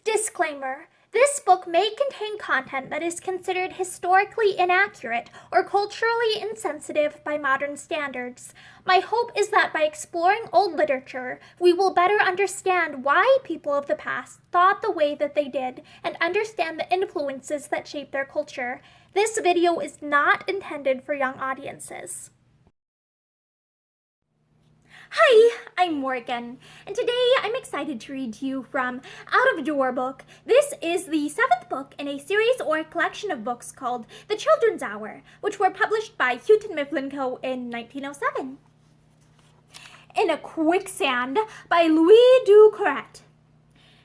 Disclaimer. This book may contain content that is considered historically inaccurate or culturally insensitive by modern standards. My hope is that by exploring old literature, we will better understand why people of the past thought the way that they did and understand the influences that shape their culture. This video is not intended for young audiences. Hi, I'm Morgan, and today I'm excited to read to you from Out of Door book. This is the 7th book in a series or collection of books called The Children's Hour, which were published by Houghton Mifflin Co. in 1907. In a Quicksand by Louis du Couret.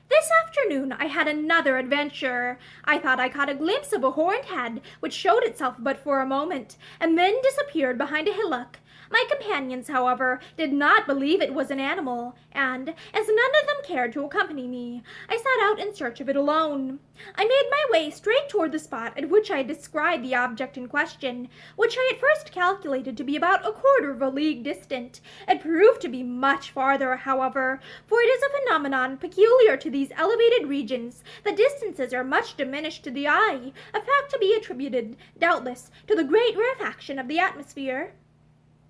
This afternoon I had another adventure. I thought I caught a glimpse of a horned head, which showed itself but for a moment, and then disappeared behind a hillock. My companions, however, did not believe it was an animal, and, as none of them cared to accompany me, I set out in search of it alone. I made my way straight toward the spot at which I had described the object in question, which I at first calculated to be about a quarter of a league distant. It proved to be much farther, however, for it is a phenomenon peculiar to these elevated regions that distances are much diminished to the eye, a fact to be attributed, doubtless, to the great rarefaction of the atmosphere.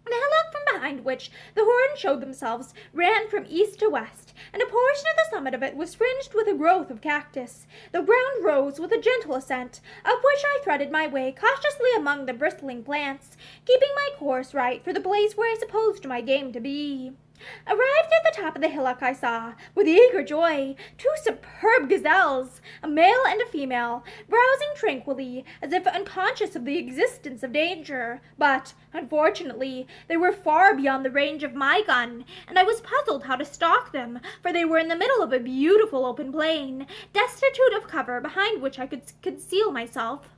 The hillock from behind which the horns showed themselves ran from east to west, and a portion of the summit of it was fringed with a growth of cactus. The ground rose with a gentle ascent, up which I threaded my way cautiously among the bristling plants, keeping my course right for the place where I supposed my game to be. Arrived at the top of the hillock, I saw, with eager joy, 2 superb gazelles, a male and a female, browsing tranquilly, as if unconscious of the existence of danger. But, unfortunately, they were far beyond the range of my gun, and I was puzzled how to stalk them, for they were in the middle of a beautiful open plain, destitute of cover behind which I could conceal myself.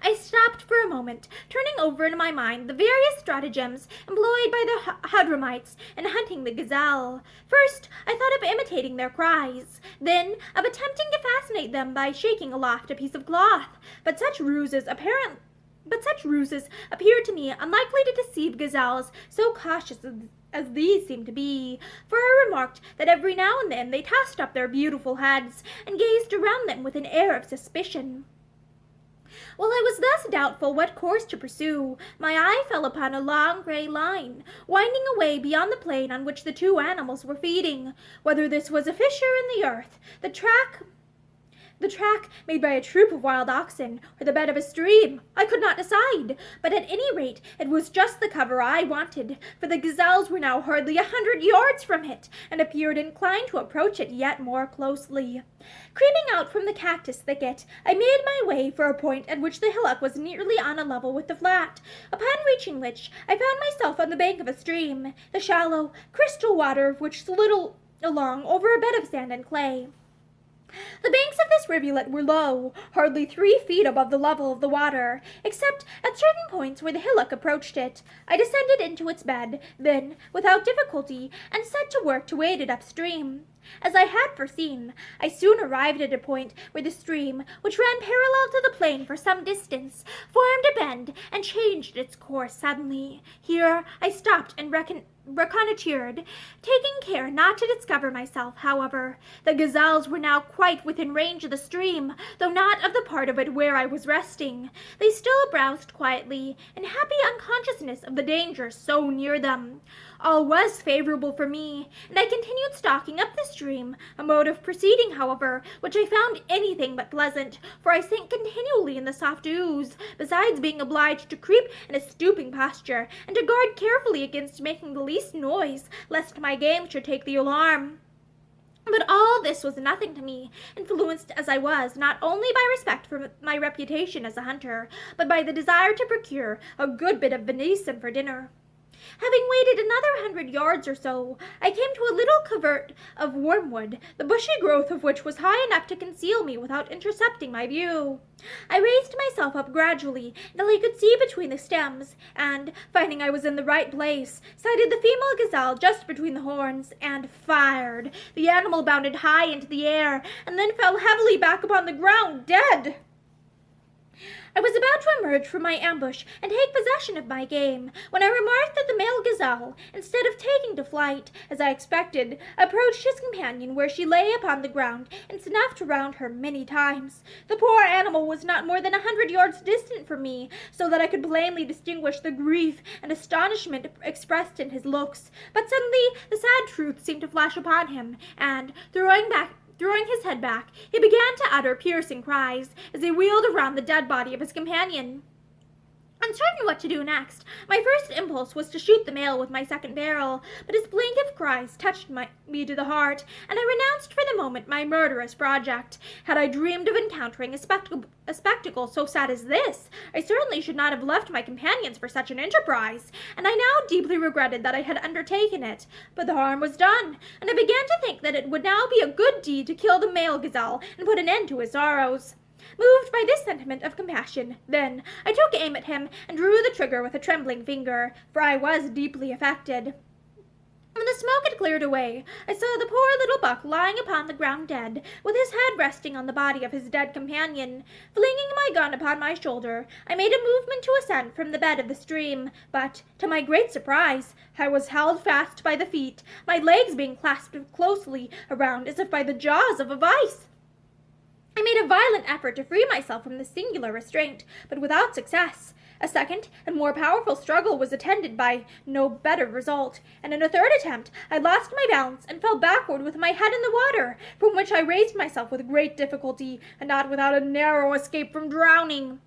I stopped for a moment, turning over in my mind the various stratagems employed by the Hadramites in hunting the gazelle. First, I thought of imitating their cries, then of attempting to fascinate them by shaking aloft a piece of cloth, but such ruses appeared to me unlikely to deceive gazelles so cautious as these seemed to be, for I remarked that every now and then they tossed up their beautiful heads and gazed around them with an air of suspicion. While I was thus doubtful what course to pursue, my eye fell upon a long gray line, winding away beyond the plain on which the 2 animals were feeding. Whether this was a fissure in the earth, the track made by a troop of wild oxen, or the bed of a stream, I could not decide, but at any rate it was just the cover I wanted, for the gazelles were now hardly 100 yards from it, and appeared inclined to approach it yet more closely. Creeping out from the cactus thicket, I made my way for a point at which the hillock was nearly on a level with the flat, upon reaching which I found myself on the bank of a stream, the shallow, crystal water of which slid along over a bed of sand and clay. The banks of this rivulet were low, hardly 3 feet above the level of the water, except at certain points where the hillock approached it. I descended into its bed, then, without difficulty, and set to work to wade it upstream. As I had foreseen, I soon arrived at a point where the stream, which ran parallel to the plain for some distance, formed a bend and changed its course suddenly. Here I stopped and reconnoitred, taking care not to discover myself, however. The gazelles were now quite within range of the stream, though not of the part of it where I was resting. They still browsed quietly, in happy unconsciousness of the danger so near them. All was favorable for me, and I continued stalking up the stream, a mode of proceeding, however, which I found anything but pleasant, for I sank continually in the soft ooze, besides being obliged to creep in a stooping posture, and to guard carefully against making the least noise, lest my game should take the alarm. But all this was nothing to me, influenced as I was not only by respect for my reputation as a hunter, but by the desire to procure a good bit of venison for dinner. Having waded another 100 yards or so, I came to a little covert of wormwood, the bushy growth of which was high enough to conceal me without intercepting my view. I raised myself up gradually until I could see between the stems, and, finding I was in the right place, sighted the female gazelle just between the horns, and fired. The animal bounded high into the air, and then fell heavily back upon the ground, dead. I was about to emerge from my ambush and take possession of my game, when I remarked that the male gazelle, instead of taking to flight, as I expected, approached his companion where she lay upon the ground and snuffed around her many times. The poor animal was not more than 100 yards distant from me, so that I could plainly distinguish the grief and astonishment expressed in his looks. But suddenly the sad truth seemed to flash upon him, and, throwing his head back, he began to utter piercing cries as he wheeled around the dead body of his companion. Uncertain what to do next, my first impulse was to shoot the male with my second barrel, but his plaintive cries touched me to the heart, and I renounced for the moment my murderous project. Had I dreamed of encountering a spectacle so sad as this, I certainly should not have left my companions for such an enterprise, and I now deeply regretted that I had undertaken it. But the harm was done, and I began to think that it would now be a good deed to kill the male gazelle and put an end to his sorrows. Moved by this sentiment of compassion, then, I took aim at him and drew the trigger with a trembling finger, for I was deeply affected. When the smoke had cleared away, I saw the poor little buck lying upon the ground dead, with his head resting on the body of his dead companion. Flinging my gun upon my shoulder, I made a movement to ascend from the bed of the stream, but, to my great surprise, I was held fast by the feet, my legs being clasped closely around as if by the jaws of a vice. I made a violent effort to free myself from this singular restraint, but without success. A second and more powerful struggle was attended by no better result, and in a third attempt I lost my balance and fell backward with my head in the water, from which I raised myself with great difficulty, and not without a narrow escape from drowning.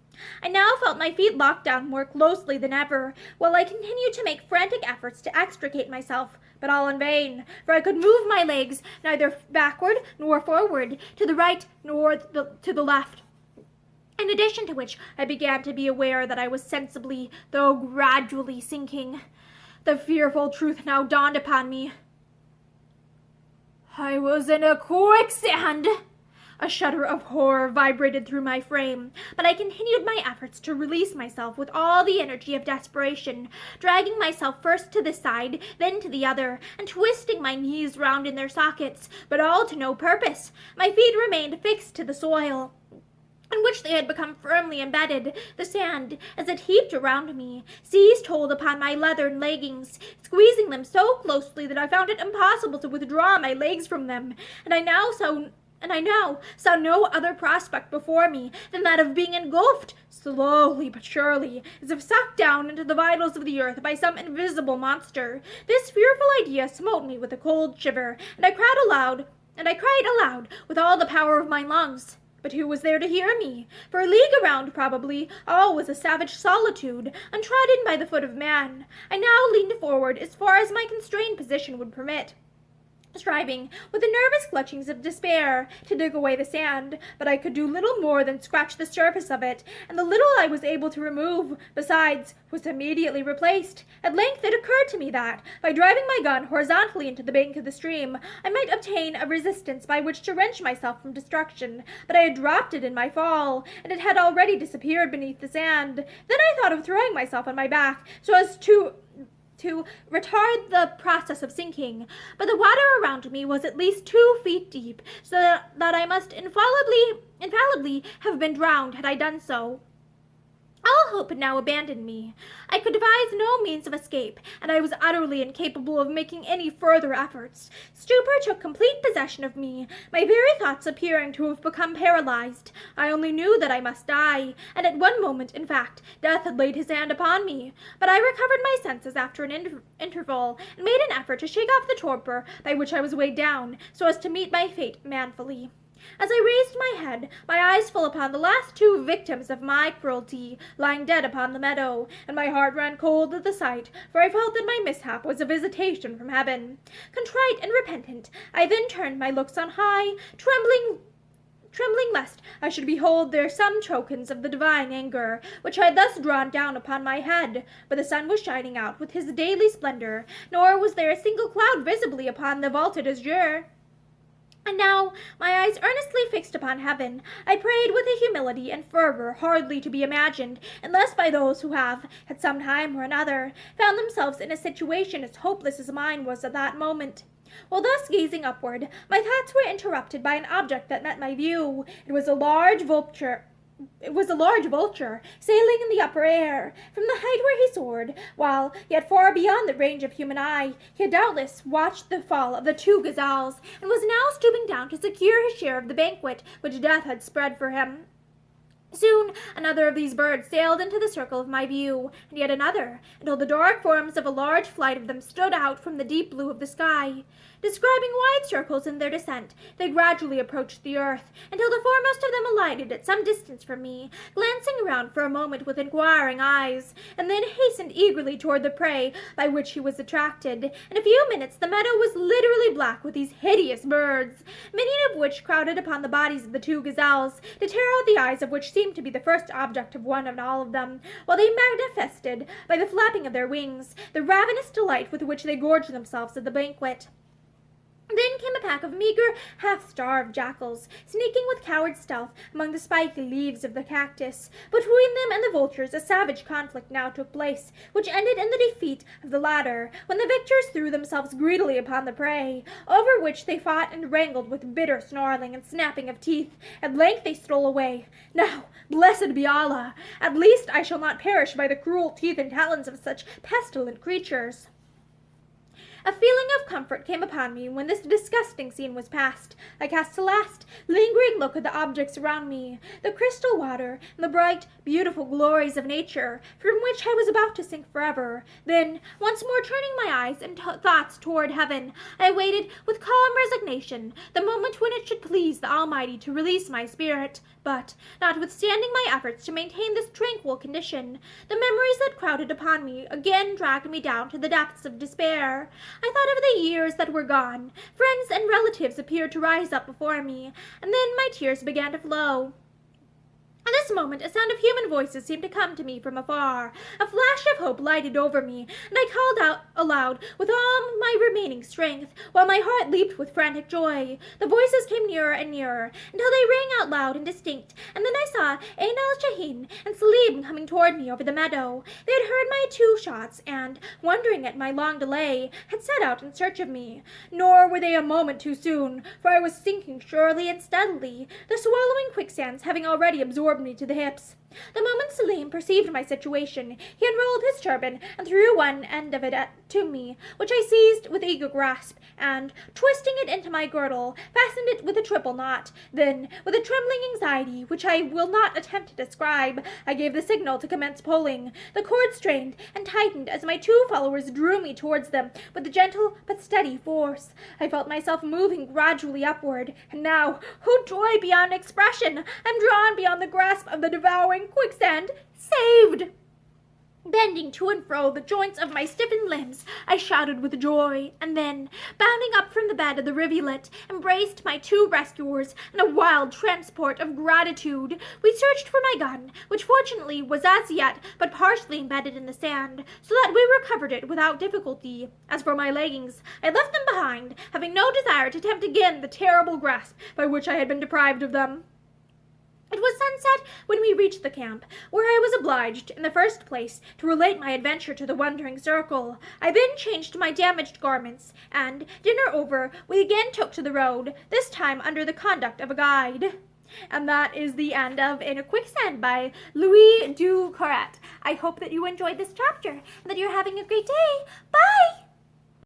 I now felt my feet locked down more closely than ever, while I continued to make frantic efforts to extricate myself, but all in vain, for I could move my legs neither backward nor forward, to the right nor to the left. In addition to which, I began to be aware that I was sensibly, though gradually, sinking. The fearful truth now dawned upon me. I was in a quicksand! A shudder of horror vibrated through my frame, but I continued my efforts to release myself with all the energy of desperation, dragging myself first to this side, then to the other, and twisting my knees round in their sockets, but all to no purpose. My feet remained fixed to the soil, in which they had become firmly embedded. The sand, as it heaped around me, seized hold upon my leathern leggings, squeezing them so closely that I found it impossible to withdraw my legs from them, and I now saw no other prospect before me than that of being engulfed, slowly but surely, as if sucked down into the vitals of the earth by some invisible monster. This fearful idea smote me with a cold shiver, and I cried aloud with all the power of my lungs. But who was there to hear me? For a league around, probably, all was a savage solitude, untrodden by the foot of man. I now leaned forward as far as my constrained position would permit, striving, with the nervous clutchings of despair, to dig away the sand, but I could do little more than scratch the surface of it, and the little I was able to remove, besides, was immediately replaced. At length it occurred to me that, by driving my gun horizontally into the bank of the stream, I might obtain a resistance by which to wrench myself from destruction, but I had dropped it in my fall, and it had already disappeared beneath the sand. Then I thought of throwing myself on my back, so as to retard the process of sinking, but the water around me was at least 2 feet deep, so that I must infallibly have been drowned had I done so. All hope had now abandoned me. I could devise no means of escape, and I was utterly incapable of making any further efforts. Stupor took complete possession of me, my very thoughts appearing to have become paralyzed. I only knew that I must die, and at one moment, in fact, death had laid his hand upon me. But I recovered my senses after an interval, and made an effort to shake off the torpor by which I was weighed down, so as to meet my fate manfully. As I raised my head, my eyes fell upon the last 2 victims of my cruelty, lying dead upon the meadow, and my heart ran cold at the sight, for I felt that my mishap was a visitation from heaven. Contrite and repentant, I then turned my looks on high, trembling lest I should behold there some tokens of the divine anger, which I had thus drawn down upon my head. But the sun was shining out with his daily splendor, nor was there a single cloud visibly upon the vaulted azure. And now, my eyes earnestly fixed upon heaven, I prayed with a humility and fervor hardly to be imagined, unless by those who have, at some time or another, found themselves in a situation as hopeless as mine was at that moment. While thus gazing upward, my thoughts were interrupted by an object that met my view. It was a large vulture, It was a large vulture, sailing in the upper air. From the height where he soared, while yet far beyond the range of human eye, he had doubtless watched the fall of the two gazelles, and was now stooping down to secure his share of the banquet which death had spread for him. Soon another of these birds sailed into the circle of my view, and yet another, until the dark forms of a large flight of them stood out from the deep blue of the sky. Describing wide circles in their descent, they gradually approached the earth, until the foremost of them alighted at some distance from me, glancing around for a moment with inquiring eyes, and then hastened eagerly toward the prey by which he was attracted. In a few minutes the meadow was literally black with these hideous birds, many of which crowded upon the bodies of the two gazelles, to tear out the eyes of which seemed to be the first object of one and all of them, while they manifested, by the flapping of their wings, the ravenous delight with which they gorged themselves at the banquet. Then came a pack of meager, half-starved jackals, sneaking with coward stealth among the spiky leaves of the cactus. Between them and the vultures a savage conflict now took place, which ended in the defeat of the latter, when the victors threw themselves greedily upon the prey, over which they fought and wrangled with bitter snarling and snapping of teeth. At length they stole away. Now, blessed be Allah! At least I shall not perish by the cruel teeth and talons of such pestilent creatures. A feeling of comfort came upon me when this disgusting scene was past. I cast a last, lingering look at the objects around me, the crystal water, and the bright, beautiful glories of nature, from which I was about to sink forever. Then, once more turning my eyes and thoughts toward heaven, I awaited, with calm resignation, the moment when it should please the Almighty to release my spirit. But, notwithstanding my efforts to maintain this tranquil condition, the memories that crowded upon me again dragged me down to the depths of despair. I thought of the years that were gone. Friends and relatives appeared to rise up before me, and then my tears began to flow. At this moment a sound of human voices seemed to come to me from afar. A flash of hope lighted over me, and I called out aloud with all my remaining strength, while my heart leaped with frantic joy. The voices came nearer and nearer, until they rang out loud and distinct, and then I saw Ain al-Shahin and Salim coming toward me over the meadow. They had heard my 2 shots, and, wondering at my long delay, had set out in search of me. Nor were they a moment too soon, for I was sinking surely and steadily, the swallowing quicksands having already absorbed me to the hips. The moment Salim perceived my situation, he unrolled his turban and threw one end of it to me, which I seized with eager grasp, and, twisting it into my girdle, fastened it with a triple knot. Then, with a trembling anxiety, which I will not attempt to describe, I gave the signal to commence pulling. The cord strained and tightened as my 2 followers drew me towards them with a gentle but steady force. I felt myself moving gradually upward, and now, oh joy beyond expression! I am drawn beyond the grasp of the devouring quicksand. Saved! Bending to and fro the joints of my stiffened limbs, I shouted with joy, and then, bounding up from the bed of the rivulet, embraced my 2 rescuers in a wild transport of gratitude. We searched for my gun, which fortunately was as yet but partially embedded in the sand, so that we recovered it without difficulty. As for my leggings, I left them behind, having no desire to tempt again the terrible grasp by which I had been deprived of them. It was sunset when we reached the camp, where I was obliged, in the first place, to relate my adventure to the wondering circle. I then changed my damaged garments, and, dinner over, we again took to the road, this time under the conduct of a guide. And that is the end of In a Quicksand by Louis du Couret. I hope that you enjoyed this chapter, and that you're having a great day. Bye!